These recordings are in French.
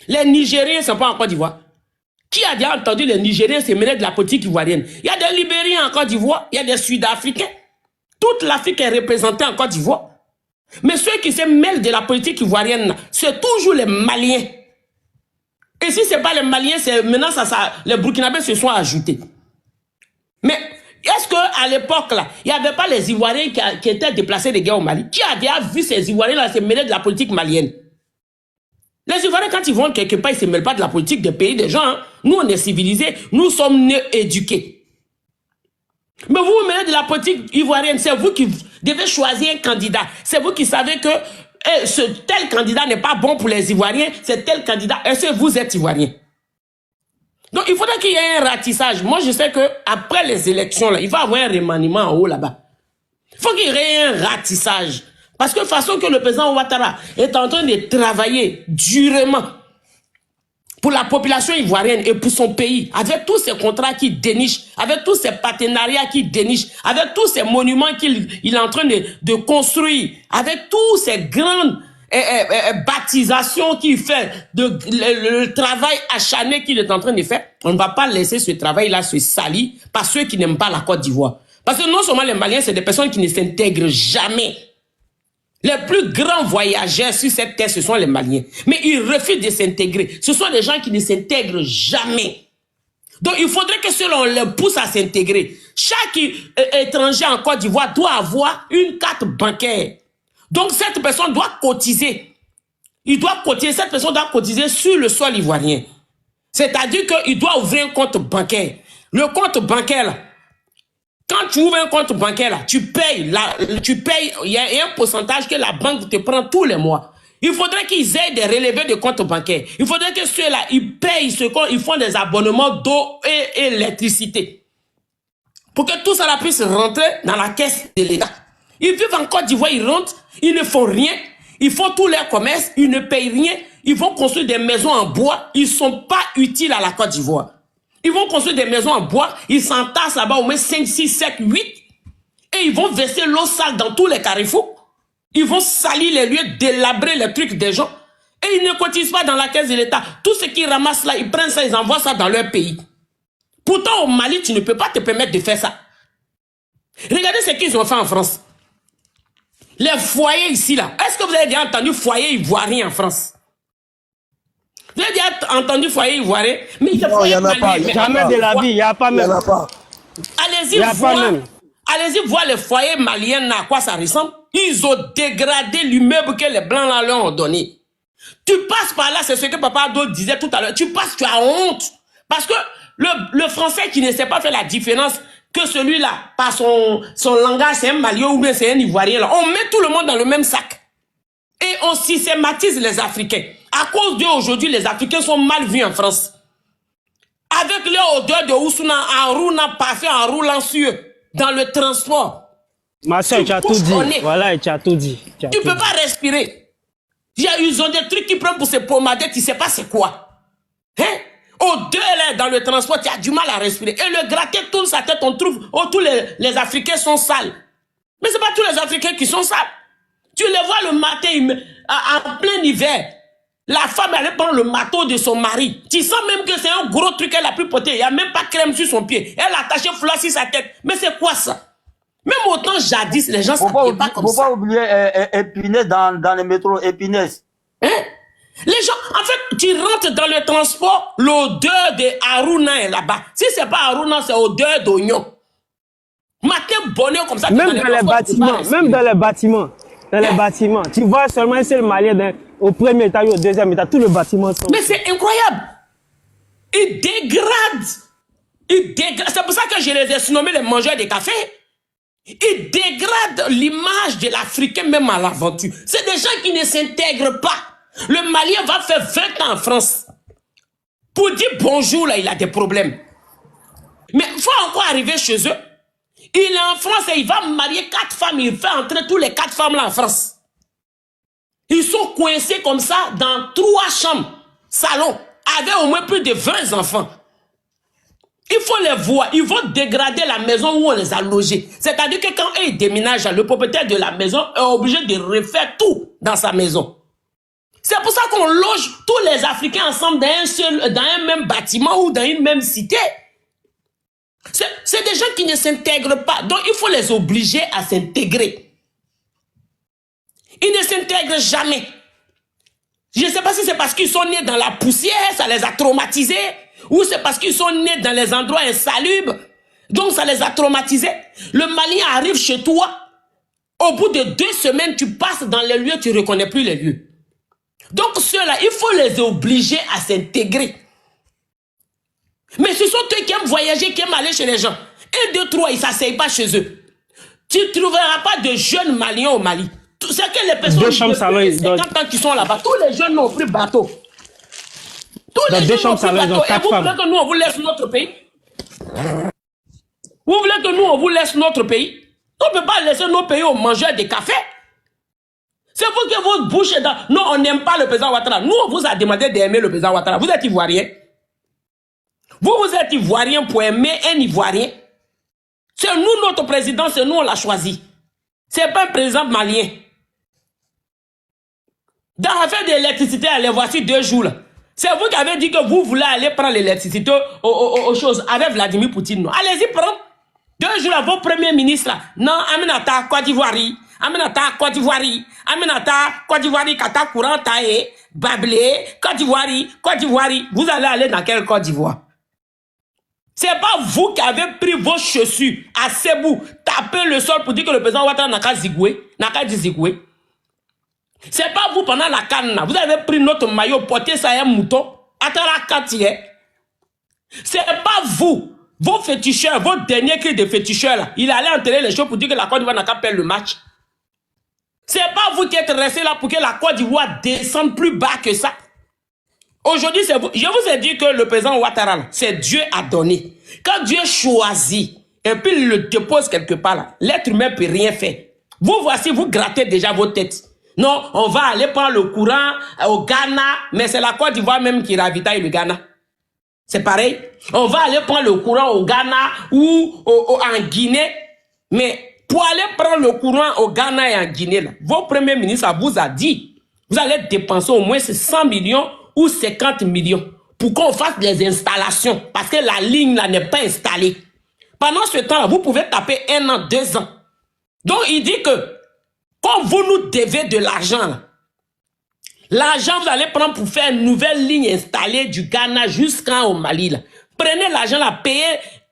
Les Nigériens ne sont pas en Côte d'Ivoire. Qui a déjà entendu les Nigériens se mêler de la politique ivoirienne? Il y a des Libériens en Côte d'Ivoire, il y a des Sud-Africains. Toute l'Afrique est représentée en Côte d'Ivoire. Mais ceux qui se mêlent de la politique ivoirienne, c'est toujours les Maliens. Et si ce n'est pas les Maliens, maintenant les Burkinabés se sont ajoutés. Mais est-ce qu'à l'époque, là, il n'y avait pas les Ivoiriens qui étaient déplacés de guerre au Mali? Qui a déjà vu ces Ivoiriens-là se mêler de la politique malienne? Les Ivoiriens, quand ils vont quelque part, ils ne se mêlent pas de la politique des pays des gens. Hein. Nous, on est civilisés, nous sommes nés éduqués. Mais vous vous mêlez de la politique ivoirienne, c'est vous qui devez choisir un candidat. C'est vous qui savez que ce tel candidat n'est pas bon pour les Ivoiriens, c'est tel candidat. Est-ce que vous êtes Ivoirien? Donc, il faudrait qu'il y ait un ratissage. Moi, je sais qu'après les élections, là, il va y avoir un remaniement en haut là-bas. Il faut qu'il y ait un ratissage. Parce que de toute façon que le président Ouattara est en train de travailler durement pour la population ivoirienne et pour son pays, avec tous ces contrats qu'il déniche, avec tous ces partenariats qu'il déniche, avec tous ces monuments qu'il est en train de construire, avec tous ces grandes baptisations qu'il fait, le travail acharné qu'il est en train de faire, on ne va pas laisser ce travail-là se salir par ceux qui n'aiment pas la Côte d'Ivoire. Parce que non seulement les Maliens, c'est des personnes qui ne s'intègrent jamais. Les plus grands voyageurs sur cette terre, ce sont les Maliens. Mais ils refusent de s'intégrer. Ce sont des gens qui ne s'intègrent jamais. Donc, il faudrait que ceux-là, on les pousse à s'intégrer. Chaque étranger en Côte d'Ivoire doit avoir une carte bancaire. Donc, cette personne doit cotiser. Cette personne doit cotiser sur le sol ivoirien. C'est-à-dire qu'il doit ouvrir un compte bancaire. Le compte bancaire, là, quand tu ouvres un compte bancaire, là, tu payes, il y a un pourcentage que la banque te prend tous les mois. Il faudrait qu'ils aient des relevés de compte bancaire. Il faudrait que ceux-là, ils payent ils font des abonnements d'eau et électricité. Pour que tout ça puisse rentrer dans la caisse de l'État. Ils vivent en Côte d'Ivoire, ils rentrent, ils ne font rien. Ils font tous leurs commerces, ils ne payent rien. Ils vont construire des maisons en bois. Ils ne sont pas utiles à la Côte d'Ivoire. Ils vont construire des maisons en bois, ils s'entassent là-bas au moins 5, 6, 7, 8, et ils vont verser l'eau sale dans tous les carrefours. Ils vont salir les lieux, délabrer les trucs des gens, et ils ne cotisent pas dans la caisse de l'État. Tout ce qu'ils ramassent là, ils prennent ça, ils envoient ça dans leur pays. Pourtant, au Mali, tu ne peux pas te permettre de faire ça. Regardez ce qu'ils ont fait en France. Les foyers ici, là. Est-ce que vous avez déjà entendu foyer ivoirien en France? Vous avez déjà entendu foyer ivoirien? Mais il n'y en a pas. Jamais de la vie, il n'y a pas même. Allez-y voir les foyers maliens, à quoi ça ressemble. Ils ont dégradé l'immeuble que les Blancs là leur ont donné. Tu passes par là, c'est ce que Papa Ado disait tout à l'heure. Tu passes, tu as honte. Parce que le Français qui ne sait pas faire la différence, que celui-là, par son langage, c'est un Malien ou bien c'est un Ivoirien, là. On met tout le monde dans le même sac. Et on systématise les Africains. À cause d'eux, aujourd'hui, les Africains sont mal vus en France. Avec leur odeur de Oussuna, en roulant, parfait, en roulant sur eux, dans le transport. Ma soeur, tu as tout dit. Voilà, tu as tout dit. Tu ne peux pas respirer. Ils ont des trucs qui prennent pour se pommader, tu ne sais pas c'est quoi. Hein? Odeur là, dans le transport, tu as du mal à respirer. Et le gratter tourne sa tête, on trouve, tous les Africains sont sales. Mais ce n'est pas tous les Africains qui sont sales. Tu les vois le matin, en plein hiver. La femme, elle prend le marteau de son mari. Tu sens même que c'est un gros truc qu'elle a pu porter. Il n'y a même pas de crème sur son pied. Elle a attaché fleur sur sa tête. Mais c'est quoi ça? Même autant jadis, les gens ne s'habillaient pas comme ça. Faut pas oublier Épinès dans les métros, Épinès. Hein? Les gens, en fait, tu rentres dans le transport, l'odeur de Haruna est là-bas. Si ce n'est pas Haruna, c'est odeur d'oignon. Matin bonheur comme ça. Même dans les bâtiments, dans les bâtiments, tu vois seulement un seul Malien au premier étage ou au deuxième étage, tous les bâtiments sont... Mais c'est incroyable. Ils dégradent. C'est pour ça que je les ai surnommés les mangeurs de café. Ils dégradent l'image de l'Africain même à l'aventure. C'est des gens qui ne s'intègrent pas. Le Malien va faire 20 ans en France. Pour dire bonjour, là, il a des problèmes. Mais il faut encore arriver chez eux. Il est en France et il va marier 4 femmes. Il fait entrer tous les 4 femmes là en France. Ils sont coincés comme ça dans 3 chambres, salons, avec au moins plus de 20 enfants. Il faut les voir. Ils vont dégrader la maison où on les a logés. C'est-à-dire que quand ils déménagent, le propriétaire de la maison est obligé de refaire tout dans sa maison. C'est pour ça qu'on loge tous les Africains ensemble dans un même bâtiment ou dans une même cité. C'est des gens qui ne s'intègrent pas. Donc, il faut les obliger à s'intégrer. Ils ne s'intègrent jamais. Je ne sais pas si c'est parce qu'ils sont nés dans la poussière, ça les a traumatisés, ou c'est parce qu'ils sont nés dans les endroits insalubres, donc ça les a traumatisés. Le Malien arrive chez toi, au bout de 2 semaines, tu passes dans les lieux, tu ne reconnais plus les lieux. Donc ceux-là, il faut les obliger à s'intégrer. Mais ce sont eux qui aiment voyager, qui aiment aller chez les gens. 1, 2, 3, ils ne s'asseyent pas chez eux. Tu ne trouveras pas de jeunes Maliens au Mali. C'est que les personnes de 50 ans qui sont là-bas, tous les jeunes n'ont plus bateau. Tous les jeunes n'ont plus bateau. Et vous voulez que nous, on vous laisse notre pays? Vous voulez que nous, on vous laisse notre pays? On ne peut pas laisser nos pays aux mangeurs de café. C'est vous que votre bouche est dans... Non, on n'aime pas le président Ouattara. Nous, on vous a demandé d'aimer le président Ouattara. Vous êtes Ivoirien. Vous êtes Ivoirien pour aimer un Ivoirien. C'est nous, notre président, c'est nous, on l'a choisi. C'est pas un président malien. Dans l'affaire de l'électricité, les voici 2 jours. C'est vous qui avez dit que vous voulez aller prendre l'électricité aux choses avec Vladimir Poutine. Allez-y prendre. 2 jours, vos premiers ministres là. Non, Aminata, Côte d'Ivoire. Aminata, Côte d'Ivoire. Aminata, Côte d'Ivoire, Kata Courant, Taé, Bablé, Côte d'Ivoire, Côte d'Ivoire. Vous allez aller dans quelle Côte d'Ivoire? C'est pas vous qui avez pris vos chaussures à Sebou, tapé le sol pour dire que le président Ouattara n'a qu'à zigouer, n'a qu'à dire zigouer. C'est pas vous pendant la canne, vous avez pris notre maillot, porté ça à un mouton, attara katier. C'est pas vous, vos féticheurs, vos derniers cris de féticheurs là, il allait enterrer les choses pour dire que la Côte d'Ivoire n'a qu'à perdre le match. C'est pas vous qui êtes restés là pour que la Côte d'Ivoire descende plus bas que ça. Aujourd'hui, c'est vous. Je vous ai dit que le président Ouattara, c'est Dieu a donné. Quand Dieu choisit, et puis il le dépose quelque part là, l'être humain ne peut rien faire. Vous voici, vous grattez déjà vos têtes. Non, on va aller prendre le courant au Ghana, mais c'est la Côte d'Ivoire même qui ravitaille le Ghana. C'est pareil. On va aller prendre le courant au Ghana ou en Guinée, mais pour aller prendre le courant au Ghana et en Guinée, là, vos premiers ministres vous a dit, vous allez dépenser au moins 100 millions ou 50 millions pour qu'on fasse des installations, parce que la ligne là n'est pas installée. Pendant ce temps-là, vous pouvez taper 1 an, 2 ans. Donc il dit que quand vous nous devez de l'argent, l'argent vous allez prendre pour faire une nouvelle ligne installée du Ghana jusqu'au Mali. Là. Prenez l'argent là, payez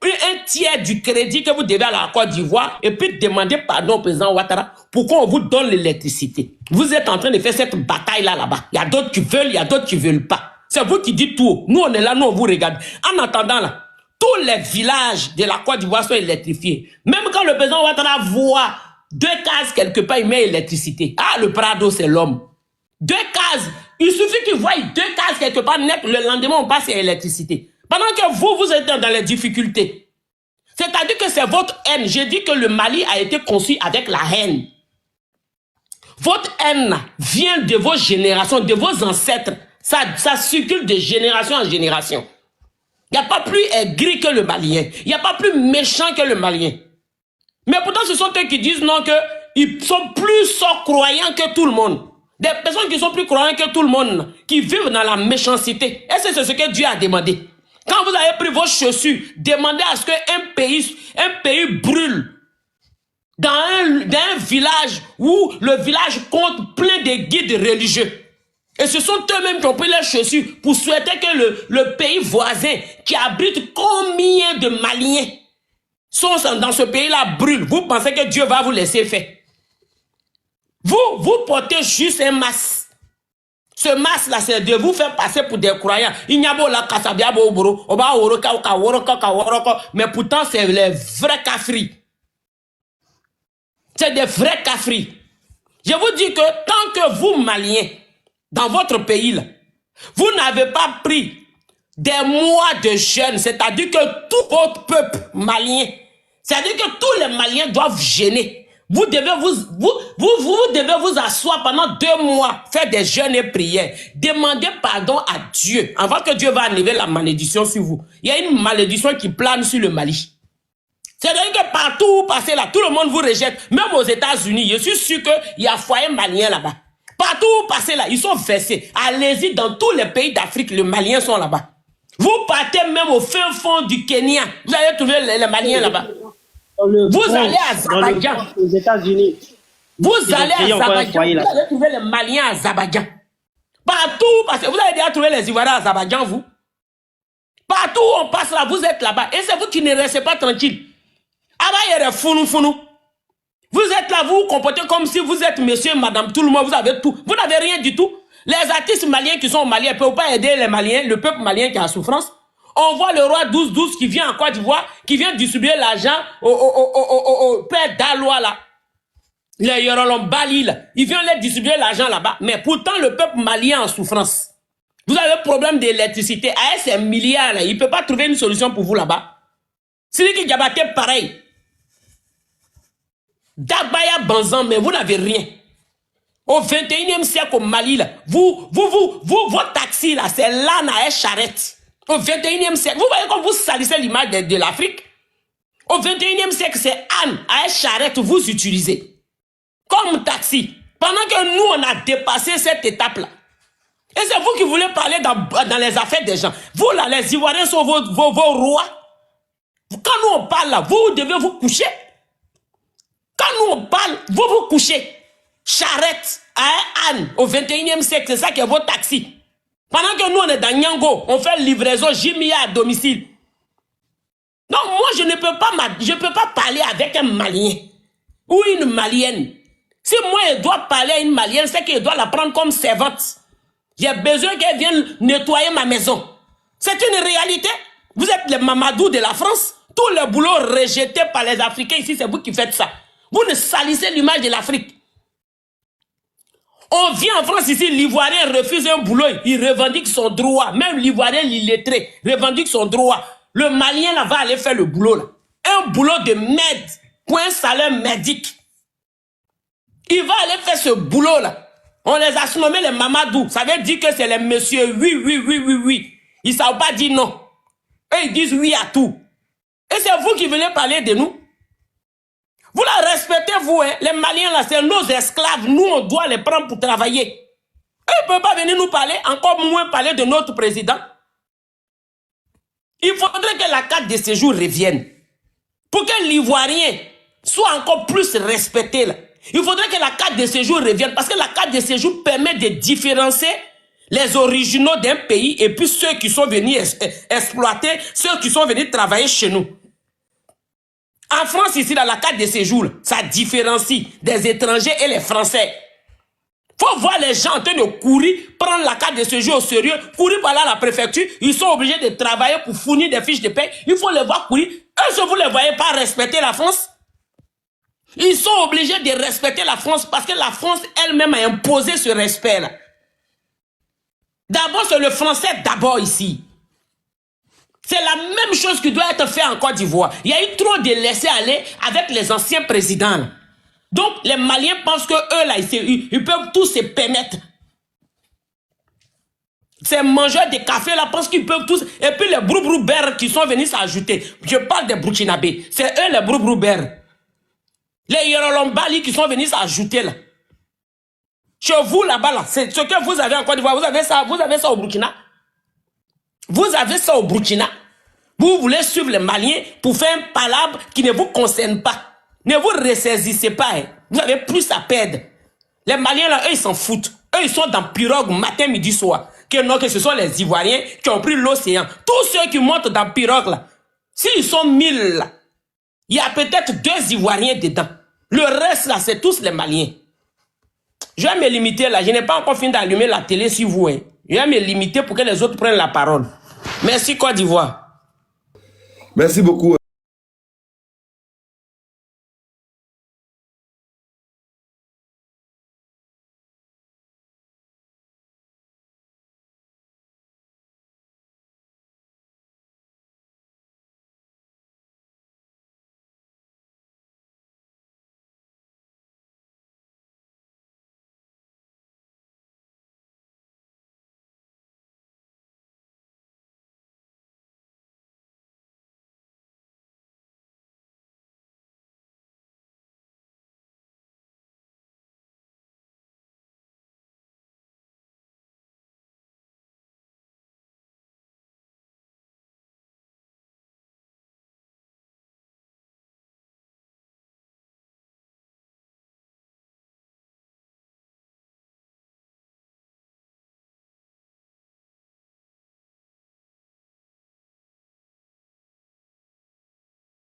un tiers du crédit que vous devez à la Côte d'Ivoire et puis demandez pardon au président Ouattara pour qu'on vous donne l'électricité. Vous êtes en train de faire cette bataille là-bas. Il y a d'autres qui veulent, il y a d'autres qui ne veulent pas. C'est vous qui dites tout. Nous, on est là, nous, on vous regarde. En attendant là, tous les villages de la Côte d'Ivoire sont électrifiés. Même quand le président Ouattara voit 2 cases quelque part, il met l'électricité. Ah, le Prado, c'est l'homme. 2 cases. Il suffit qu'il voie 2 cases quelque part net, le lendemain, on passe à l'électricité. Pendant que vous êtes dans les difficultés. C'est-à-dire que c'est votre haine. J'ai dit que le Mali a été conçu avec la haine. Votre haine vient de vos générations, de vos ancêtres. Ça circule de génération en génération. Il n'y a pas plus aigri que le Malien. Il n'y a pas plus méchant que le Malien. Mais pourtant, ce sont eux qui disent non, qu'ils sont plus croyants que tout le monde. Des personnes qui sont plus croyantes que tout le monde, qui vivent dans la méchanceté. Et c'est ce que Dieu a demandé. Quand vous avez pris vos chaussures, demandez à ce qu'un pays brûle. Dans un village où le village compte plein de guides religieux. Et ce sont eux-mêmes qui ont pris leurs chaussures pour souhaiter que le pays voisin, qui abrite combien de Maliens, sont dans ce pays-là brûle. Vous pensez que Dieu va vous laisser faire? Vous portez juste un masque. Ce masque-là, c'est de vous faire passer pour des croyants. Mais pourtant, c'est les vrais cafris. C'est des vrais cafris. Je vous dis que tant que vous, Maliens, dans votre pays, là, vous n'avez pas pris des mois de jeûne, c'est-à-dire que tout votre peuple malien, c'est-à-dire que tous les Maliens doivent jeûner. Vous devez vous asseoir pendant 2 mois, faire des jeûnes et prières. Demandez pardon à Dieu, avant que Dieu va enlever la malédiction sur vous. Il y a une malédiction qui plane sur le Mali. C'est-à-dire que partout où vous passez là, tout le monde vous rejette. Même aux États-Unis, je suis sûr qu'il y a foyer malien là-bas. Partout où vous passez là, ils sont versés. Allez-y dans tous les pays d'Afrique, les Maliens sont là-bas. Vous partez même au fin fond du Kenya, vous allez trouver les Maliens là-bas. Vous allez à Zabadjan. Aux États-Unis. Vous allez à Zabadjan, vous allez trouver les Maliens à Zabadjan. Partout, parce que vous avez déjà trouvé les Ivoiriens à Zabadjan, vous. Partout où on passe là, vous êtes là-bas. Et c'est vous qui ne restez pas tranquille. Abayere founou founou. Vous êtes là, vous vous comportez comme si vous êtes monsieur, madame, tout le monde, vous avez tout. Vous n'avez rien du tout. Les artistes maliens qui sont au Mali ne peuvent pas aider les Maliens, le peuple malien qui est en souffrance. On voit le roi 12-12 qui vient en Côte d'Ivoire, qui vient distribuer l'argent au père d'Alois là. Les Yorolom Bali là. Il vient leur distribuer l'argent là-bas. Mais pourtant, le peuple malien est en souffrance. Vous avez un problème d'électricité. À ces milliards là, il ne peut pas trouver une solution pour vous là-bas. C'est lui qui Diabaté pareil. Dabaya Banzan, mais vous n'avez rien. Au 21e siècle au Mali, là, vos taxis, là, c'est l'âne à charrette. Au 21e siècle, vous voyez comme vous salissez l'image de l'Afrique. Au 21e siècle, c'est âne à charrette, vous utilisez. Comme taxi. Pendant que nous, on a dépassé cette étape-là. Et c'est vous qui voulez parler dans les affaires des gens. Vous, là, les Ivoiriens sont vos rois. Quand nous, on parle, là, vous devez vous coucher. Quand nous, on parle, vous vous couchez. Charrette à âne au 21e siècle, c'est ça qui est votre taxi. Pendant que nous, on est dans Nyango, on fait livraison Jimia à domicile. Donc, moi, je ne peux pas parler avec un Malien ou une Malienne. Si moi, je dois parler à une Malienne, c'est que je dois la prendre comme servante. J'ai besoin qu'elle vienne nettoyer ma maison. C'est une réalité. Vous êtes les Mamadou de la France. Tous les boulots rejetés par les Africains ici, c'est vous qui faites ça. Vous ne salissez l'image de l'Afrique. On vient en France ici, l'Ivoirien refuse un boulot, il revendique son droit. Même l'Ivoirien illettré revendique son droit. Le Malien là va aller faire le boulot là. Un boulot de merde pour un salaire merdique. Il va aller faire ce boulot là. On les a surnommés les Mamadou. Ça veut dire que c'est les messieurs oui. Ils ne savent pas dire non. Eux ils disent oui à tout. Et c'est vous qui venez parler de nous. Vous la respectez, vous, hein? Les Maliens, là, c'est nos esclaves. Nous, on doit les prendre pour travailler. Ils ne peuvent pas venir nous parler, encore moins parler de notre président. Il faudrait que la carte de séjour revienne. Pour que l'Ivoirien soit encore plus respecté, là. Il faudrait que la carte de séjour revienne. Parce que la carte de séjour permet de différencier les originaux d'un pays et puis ceux qui sont venus exploiter, ceux qui sont venus travailler chez nous. En France, ici, dans la carte de séjour, ça différencie des étrangers et les Français. Faut voir les gens en train de courir, prendre la carte de séjour au sérieux, courir par là à la préfecture. Ils sont obligés de travailler pour fournir des fiches de paie. Il faut les voir courir. Est-ce que vous ne les voyez pas respecter la France? Ils sont obligés de respecter la France parce que la France elle-même a imposé ce respect-là. D'abord, c'est le français d'abord ici. C'est la même chose qui doit être fait en Côte d'Ivoire. Il y a eu trop de laisser aller avec les anciens présidents. Donc, les Maliens pensent que eux, là, ils peuvent tous se permettre. Ces mangeurs de café, là, pensent qu'ils peuvent tous... Et puis, les brou-brou-bers qui sont venus s'ajouter. Je parle des Burkinabés. C'est eux, les brou-brou-bers. Les Yorolom Bali qui sont venus s'ajouter, là. Chez vous, là-bas, là, c'est ce que vous avez en Côte d'Ivoire. Vous avez ça au Burkina. Vous avez ça au Burkina. Vous voulez suivre les Maliens pour faire un palabre qui ne vous concerne pas. Ne vous ressaisissez pas. Hein. Vous avez plus à perdre. Les Maliens, là, eux, ils s'en foutent. Eux, ils sont dans pirogue matin, midi, soir. Que ce sont les Ivoiriens qui ont pris l'océan. Tous ceux qui montent dans pirogue, là, s'ils sont 1000, là, il y a peut-être 2 Ivoiriens dedans. Le reste, là, c'est tous les Maliens. Je vais me limiter, là. Je n'ai pas encore fini d'allumer la télé sur vous. Hein. Je vais me limiter pour que les autres prennent la parole. Merci Côte d'Ivoire. Merci beaucoup.